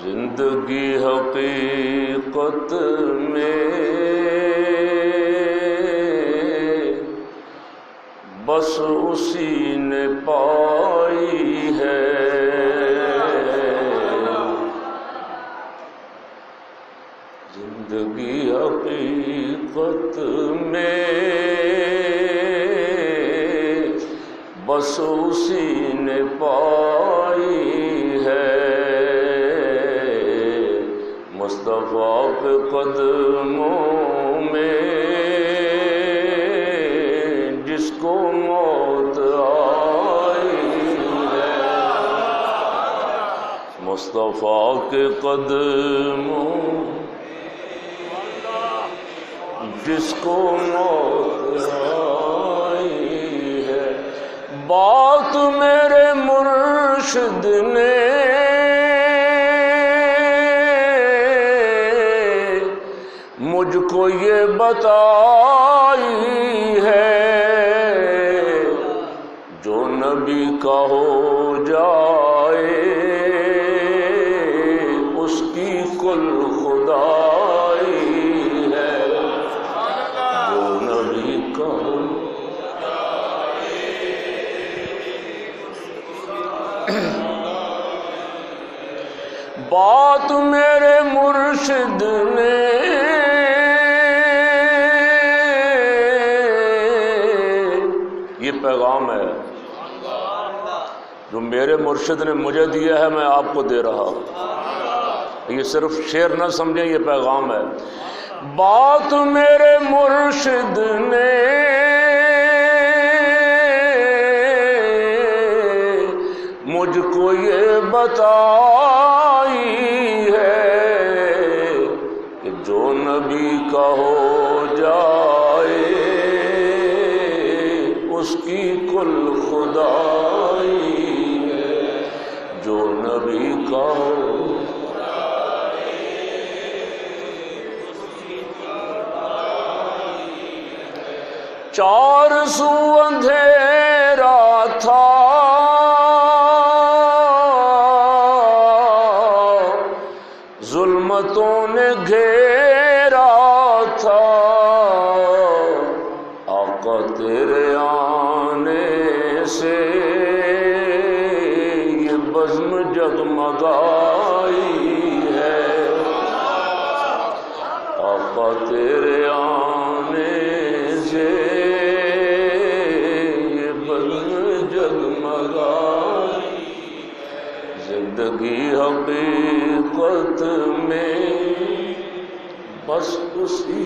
زندگی حقیقت میں بس اسی نے پائی ہے، زندگی حقیقت میں بس اسی نے پائی ہے، مصطفیٰ کے قدموں میں جس کو موت آئی ہے، مصطفیٰ کے قدموں جس کو موت آئی ہے، بات میرے مرشد نے مجھ کو یہ بتائی ہے، جو نبی کا ہو جائے اس کی کل خدائی ہے، جو نبی کا ہو بات میرے مرشد نے یہ پیغام ہے جو میرے مرشد نے مجھے دیا ہے، میں آپ کو دے رہا ہوں، یہ صرف شعر نہ سمجھیں، یہ پیغام ہے۔ بات میرے مرشد نے مجھ کو یہ بتائی ہے کہ جو نبی کا ہو جائے اس کی کل خدائی ہے، جو نبی کا ہو چار سو اندھیرا تھا ظلمتوں نے گھیرا تھا، آقا تیرے آنے سے یہ بزم جگمگائی ہے، آقا تیرے آنے سے یہ بزم جگمگائی، زندگی حقیقت میں بس اسی